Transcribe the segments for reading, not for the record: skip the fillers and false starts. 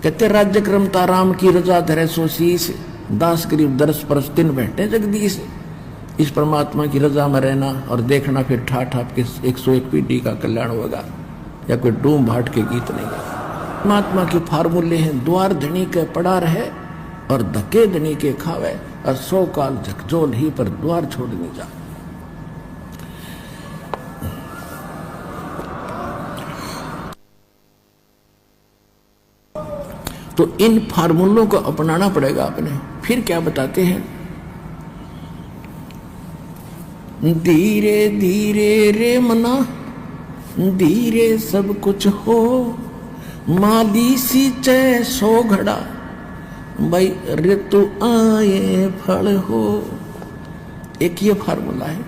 कहते राज्य क्रम ताराम की रजा धरे सोशीस, दास गरीब दरस परस दिन बैठे जगदीश। इस परमात्मा की रजा में रहना और देखना, फिर ठाठ आपके 101 पीढ़ी का कल्याण होगा, या कोई डूम भाट के गीत नहीं है। परमात्मा के फार्मूले हैं, द्वार धनी के पड़ा रहे और धके धनी के खावे, और 100 काल झकझोल ही पर द्वार छोड़ नहीं जा। तो इन फार्मूलों को अपनाना पड़ेगा आपने। फिर क्या बताते हैं, धीरे धीरे रे मना, धीरे सब कुछ हो, माली सींचे 100 घड़ा, भाई ऋतु आए फल हो। एक ये फार्मूला है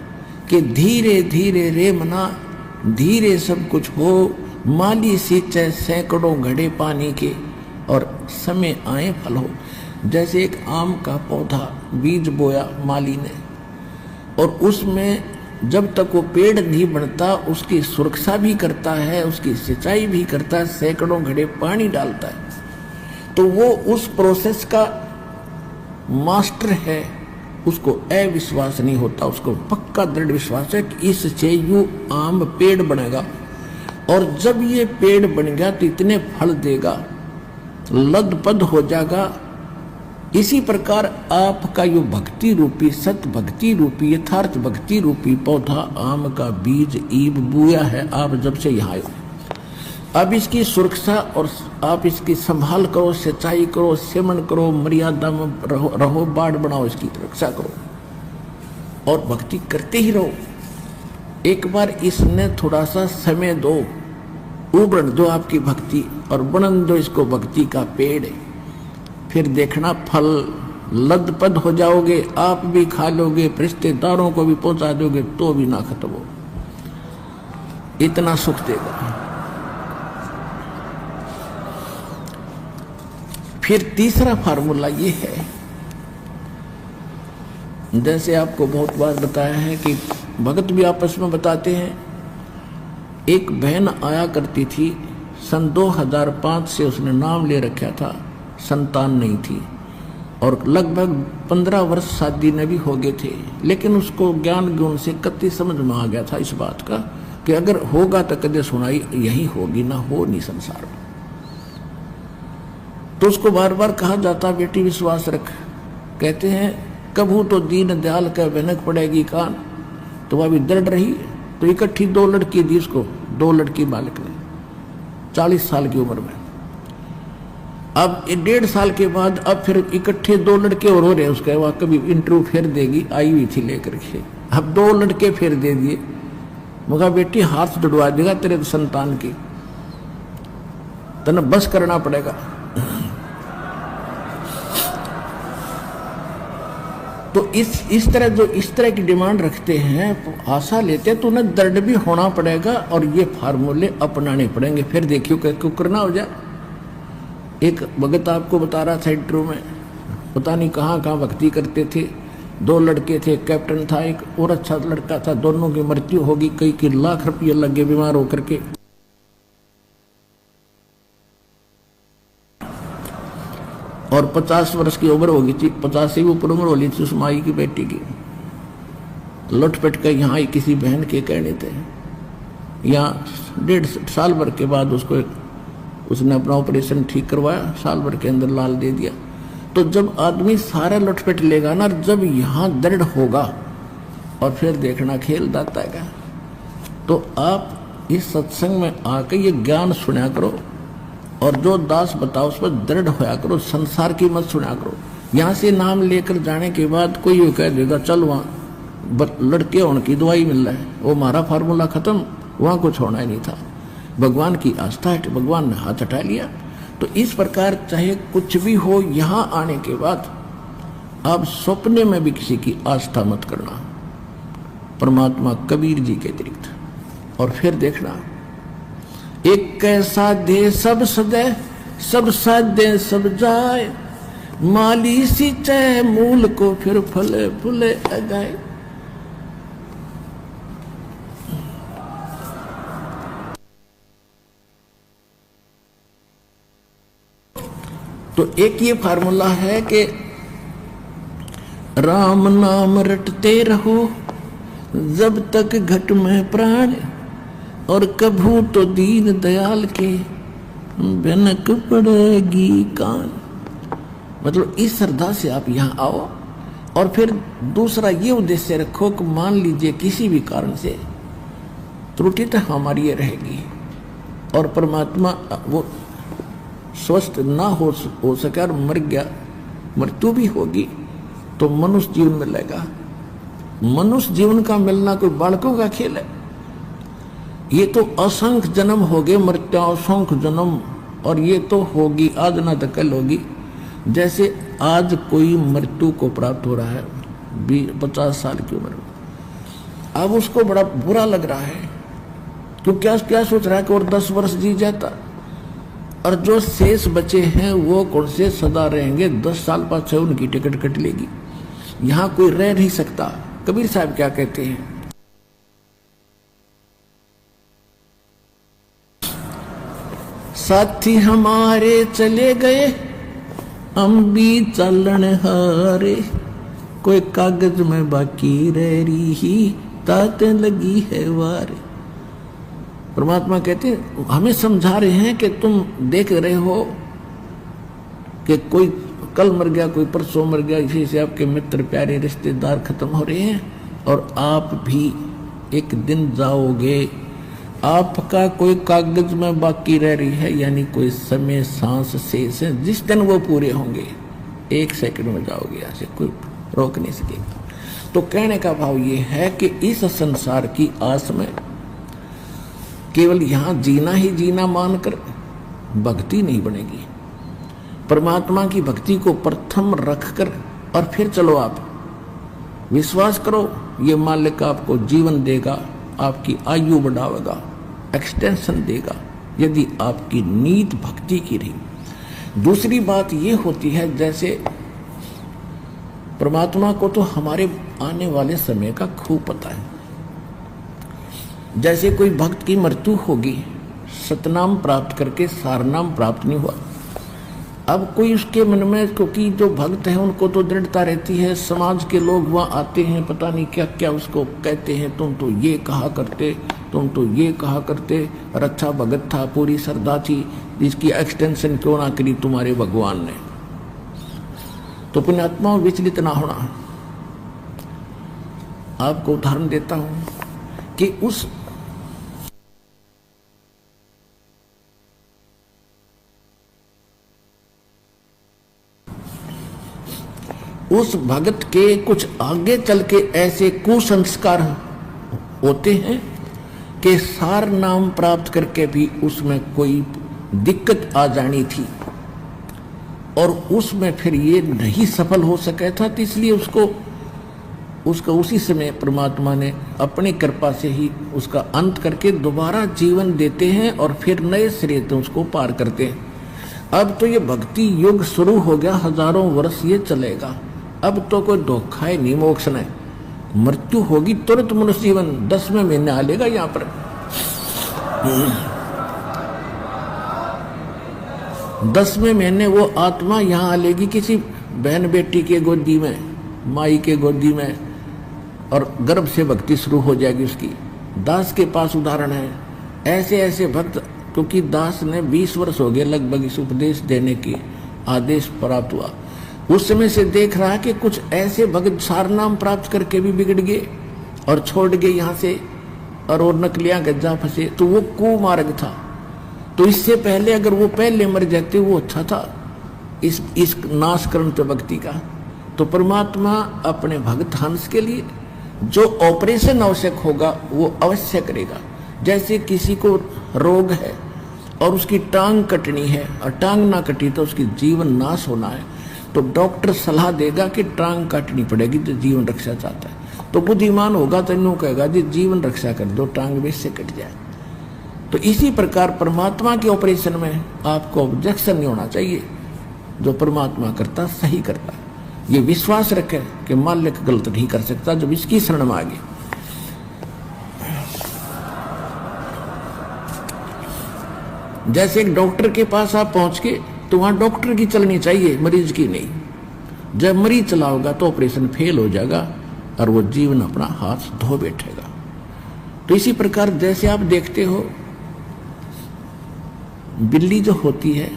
कि धीरे धीरे रे मना, धीरे सब कुछ हो, माली सींचे सैकड़ों घड़े पानी के, और समय आए फल हो। जैसे एक आम का पौधा बीज बोया माली ने, और उसमें जब तक वो पेड़ नहीं बनता उसकी सुरक्षा भी करता है, उसकी सिंचाई भी करता है, सैकड़ों घड़े पानी डालता है, तो वो उस प्रोसेस का मास्टर है। उसको अविश्वास नहीं होता, उसको पक्का दृढ़ विश्वास है कि इससे यूं आम पेड़ बनेगा, और जब ये पेड़ बन गया तो इतने फल देगा, लदपद हो जाएगा। इसी प्रकार आपका यो भक्ति रूपी, सत भक्ति रूपी, यथार्थ भक्ति रूपी पौधा आम का बीज ईब बुया है। आप जब से यहाँ आए, अब इसकी सुरक्षा और आप इसकी संभाल करो, सिंचाई करो, सेवन करो, मर्यादा में रहो, बाढ़ बनाओ, इसकी रक्षा करो और भक्ति करते ही रहो। एक बार इसने थोड़ा सा समय दो, उबड़ दो आपकी भक्ति, और बनन दो इसको भक्ति का पेड़। फिर देखना फल लदपद हो जाओगे, आप भी खा लोगे, रिश्तेदारों को भी पहुंचा दोगे, तो भी ना खत्म हो, इतना सुख देगा। फिर तीसरा फार्मूला ये है, जैसे आपको बहुत बार बताया है कि भगत भी आपस में बताते हैं। एक बहन आया करती थी, सन 2005 से उसने नाम ले रखा था, संतान नहीं थी, और लगभग 15 वर्ष शादी में भी हो गए थे, लेकिन उसको ज्ञान गुण से कति समझ में आ गया था इस बात का कि अगर होगा तो कदे सुनाई यही होगी, ना हो नहीं संसार में। तो उसको बार बार कहा जाता, बेटी विश्वास रख। कहते हैं कभू तो दीन दयाल का भनक पड़ेगी कान, तो वह भी दृढ़ रही। तो इकट्ठी 2 लड़की दी उसको, 2 लड़की बालक ने 40 साल की उम्र में। अब 1.5 साल के बाद अब फिर इकट्ठे 2 लड़के और हो रहे हैं उसके, वह कभी इंटरव्यू फिर देगी, आई हुई थी लेकर के। अब 2 लड़के फिर दे दिए। मगर बेटी हाथ जुड़वा देगा तेरे संतान की, तने बस करना पड़ेगा। तो इस तरह जो इस तरह की डिमांड रखते हैं, आशा लेते हैं, तो उन्हें दृढ़ भी होना पड़ेगा और ये फार्मूले अपनाने पड़ेंगे। फिर देखियो क्यों करना हो जाए। एक भगत आपको बता रहा था इंटरव्यू में, पता नहीं कहाँ कहाँ भक्ति करते थे, 2 लड़के थे, कैप्टन था, एक और अच्छा लड़का था, दोनों की मृत्यु होगी, कई लाख रुपये लग गए बीमार होकर के। और 50 वर्ष की उम्र होगी थी, 50 से भी ऊपर उम्र होली थी उस माई की बेटी की। लुटपट के यहाँ किसी बहन के कहने थे, यहाँ 1.5 साल भर के बाद उसने अपना ऑपरेशन ठीक करवाया, साल भर के अंदर लाल दे दिया। तो जब आदमी सारा लुटपट लेगा ना, जब यहाँ दृढ़ होगा, और फिर देखना खेल दाता है। तो आप इस सत्संग में आकर ये ज्ञान सुना करो, और जो दास बताओ उस पर दृढ़ होया करो, संसार की मत सुना करो। यहाँ से नाम लेकर जाने के बाद कोई ये कह देगा चल वहाँ लड़के होने की दवाई मिल रहा है, वो हमारा फार्मूला खत्म, वहाँ कुछ होना ही नहीं था। भगवान की आस्था है, भगवान ने हाथ हटा लिया। तो इस प्रकार चाहे कुछ भी हो, यहाँ आने के बाद आप सपने में भी किसी की आस्था मत करना, परमात्मा कबीर जी के अतिरिक्त। और फिर देखना, एक कैसा दे सब सदे, सब साधे सब जाए, माली सींचे मूल को फिर फले फूले अगाए। तो एक ये फार्मूला है कि राम नाम रटते रहो जब तक घट में प्राण, और कभू तो दीन दयाल के भनक पड़ेगी कान। मतलब इस श्रद्धा से आप यहाँ आओ, और फिर दूसरा ये उद्देश्य रखो कि मान लीजिए किसी भी कारण से त्रुटि तो हमारी ये रहेगी और परमात्मा वो स्वस्थ ना हो सके और मर गया, मृत्यु भी होगी, तो मनुष्य जीवन मिलेगा। मनुष्य जीवन का मिलना कोई बालकों का खेल है। ये तो असंख्य जन्म हो गए, मृत्यु असंख्य जन्म, और ये तो होगी आज ना तो कल होगी। जैसे आज कोई मृत्यु को प्राप्त हो रहा है 50 साल की उम्र में, अब उसको बड़ा बुरा लग रहा है, क्योंकि क्या सोच रहा है कि और 10 वर्ष जी जाता, और जो शेष बचे हैं वो कौन से सदा रहेंगे, 10 साल बाद से उनकी टिकट कट लेगी, यहाँ कोई रह नहीं सकता। कबीर साहब क्या कहते हैं, साथी हमारे चले गए हम भी चलन हारे, कोई कागज में बाकी रह रही ही ताते लगी है वारे। परमात्मा कहते हैं हमें समझा रहे हैं कि तुम देख रहे हो कि कोई कल मर गया, कोई परसों मर गया, इसी से आपके मित्र प्यारे रिश्तेदार खत्म हो रहे हैं, और आप भी एक दिन जाओगे। आपका कोई कागज में बाकी रह रही है, यानी कोई समय सांस शेष है, जिस दिन वो पूरे होंगे 1 सेकंड में जाओगे, यहाँ से कोई रोक नहीं सकेगा। तो कहने का भाव ये है कि इस संसार की आस में केवल यहाँ जीना ही जीना मानकर भक्ति नहीं बनेगी। परमात्मा की भक्ति को प्रथम रखकर और फिर चलो। आप विश्वास करो, ये मालिक आपको जीवन देगा, आपकी आयु बढ़ावेगा, एक्सटेंशन देगा, यदि आपकी नीत भक्ति की रही। दूसरी बात ये होती है, जैसे परमात्मा को तो हमारे आने वाले समय का खूब पता है। जैसे कोई भक्त की मृत्यु होगी, सतनाम प्राप्त करके सारनाम प्राप्त नहीं हुआ, अब कोई उसके मन में, क्योंकि जो भक्त है उनको तो दृढ़ता रहती है, समाज के लोग वहाँ आते हैं, पता नहीं क्या क्या उसको कहते हैं, तुम तो ये कहा करते, तुम तो ये कहा करते, और अच्छा भगत था, पूरी श्रद्धा थी, इसकी एक्सटेंशन क्यों ना करी तुम्हारे भगवान ने। तो पुण्यात्माओं विचलित ना होना। आपको उदाहरण देता हूं कि उस भगत के कुछ आगे चल के ऐसे कुसंस्कार होते हैं कि सार नाम प्राप्त करके भी उसमें कोई दिक्कत आ जानी थी, और उसमें फिर ये नहीं सफल हो सका था, तो इसलिए उसका उसी समय परमात्मा ने अपनी कृपा से ही उसका अंत करके दोबारा जीवन देते हैं, और फिर नए सिरे से उसको पार करते हैं। अब तो ये भक्ति युग शुरू हो गया, हजारों वर्ष ये चलेगा। अब तो कोई धोखा है नहीं, मोक्ष नहीं, मृत्यु होगी तुरंत मनुष्य जीवन 10वें महीने आ लेगा यहाँ पर। 10वें महीने वो आत्मा यहाँ आ लेगी किसी बहन बेटी के गोदी में, माई के गोदी में, और गर्भ से भक्ति शुरू हो जाएगी उसकी। दास के पास उदाहरण है, ऐसे ऐसे भक्त, क्योंकि दास ने 20 वर्ष हो गए लगभग इस उपदेश देने की आदेश प्राप्त हुआ, उस समय से देख रहा है कि कुछ ऐसे भक्त सारनाम प्राप्त करके भी बिगड़ गए और छोड़ गए यहाँ से, और नकलियां गज्जा फंसे, तो वो कुमार्ग था। तो इससे पहले अगर वो पहले मर जाते वो अच्छा था, इस नाशकरण तो भक्ति का। तो परमात्मा अपने भक्त हंस के लिए जो ऑपरेशन आवश्यक होगा वो अवश्य करेगा। जैसे किसी को रोग है और उसकी टांग कटनी है, और टांग ना कटी तो उसकी जीवन नाश होना है, तो डॉक्टर सलाह देगा कि टांग काटनी पड़ेगी तो जीवन रक्षा चाहता है। तो बुद्धिमान होगा तो यूं कहेगा जी जीवन रक्षा कर दो, टांग भी से कट जाए। तो इसी प्रकार परमात्मा के ऑपरेशन में आपको ऑब्जेक्शन नहीं होना चाहिए, जो परमात्मा करता सही करता। ये विश्वास रखे कि मालिक गलत नहीं कर सकता जब इसकी शरण में आ गए। जैसे एक डॉक्टर के पास आप पहुंच के तो वहां डॉक्टर की चलनी चाहिए, मरीज की नहीं। जब मरीज चला होगा तो ऑपरेशन फेल हो जाएगा और वो जीवन अपना हाथ धो बैठेगा। तो इसी प्रकार जैसे आप देखते हो, बिल्ली जो होती है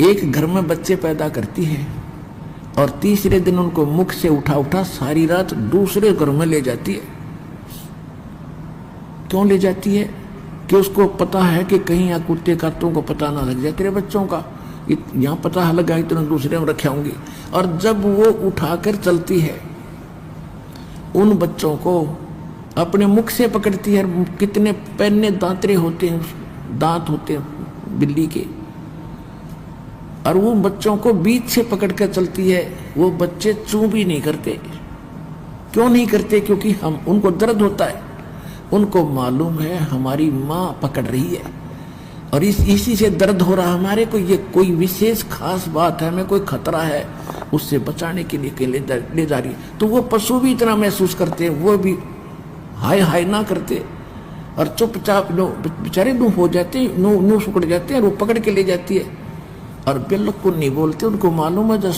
एक घर में बच्चे पैदा करती है और तीसरे दिन उनको मुख से उठा उठा सारी रात दूसरे घर में ले जाती है। क्यों ले जाती है? कि उसको पता है कि कहीं या कुत्ते कातों को पता ना लग जाए तेरे बच्चों का, यहाँ पता लगा तो दूसरे में रखाऊंगी। और जब वो उठाकर चलती है उन बच्चों को अपने मुख से पकड़ती है। कितने पैने दांतरे होते हैं, दांत होते हैं बिल्ली के, और वो बच्चों को बीच से पकड़ कर चलती है। वो बच्चे चूं भी नहीं करते। क्यों नहीं करते? क्योंकि हम उनको दर्द होता है, उनको मालूम है हमारी माँ पकड़ रही है और इसी से दर्द हो रहा। हमारे को ये कोई विशेष खास बात है, हमें कोई खतरा है, उससे बचाने के लिए ले जा रही है। तो वो पशु भी इतना महसूस करते हैं, वो भी हाय हाय ना करते और चुपचाप बेचारे नो हो जाते, नो सुकड़ जाते हैं और वो पकड़ के ले जाती है और बिल्कुल नहीं बोलते। उनको मालूम है जो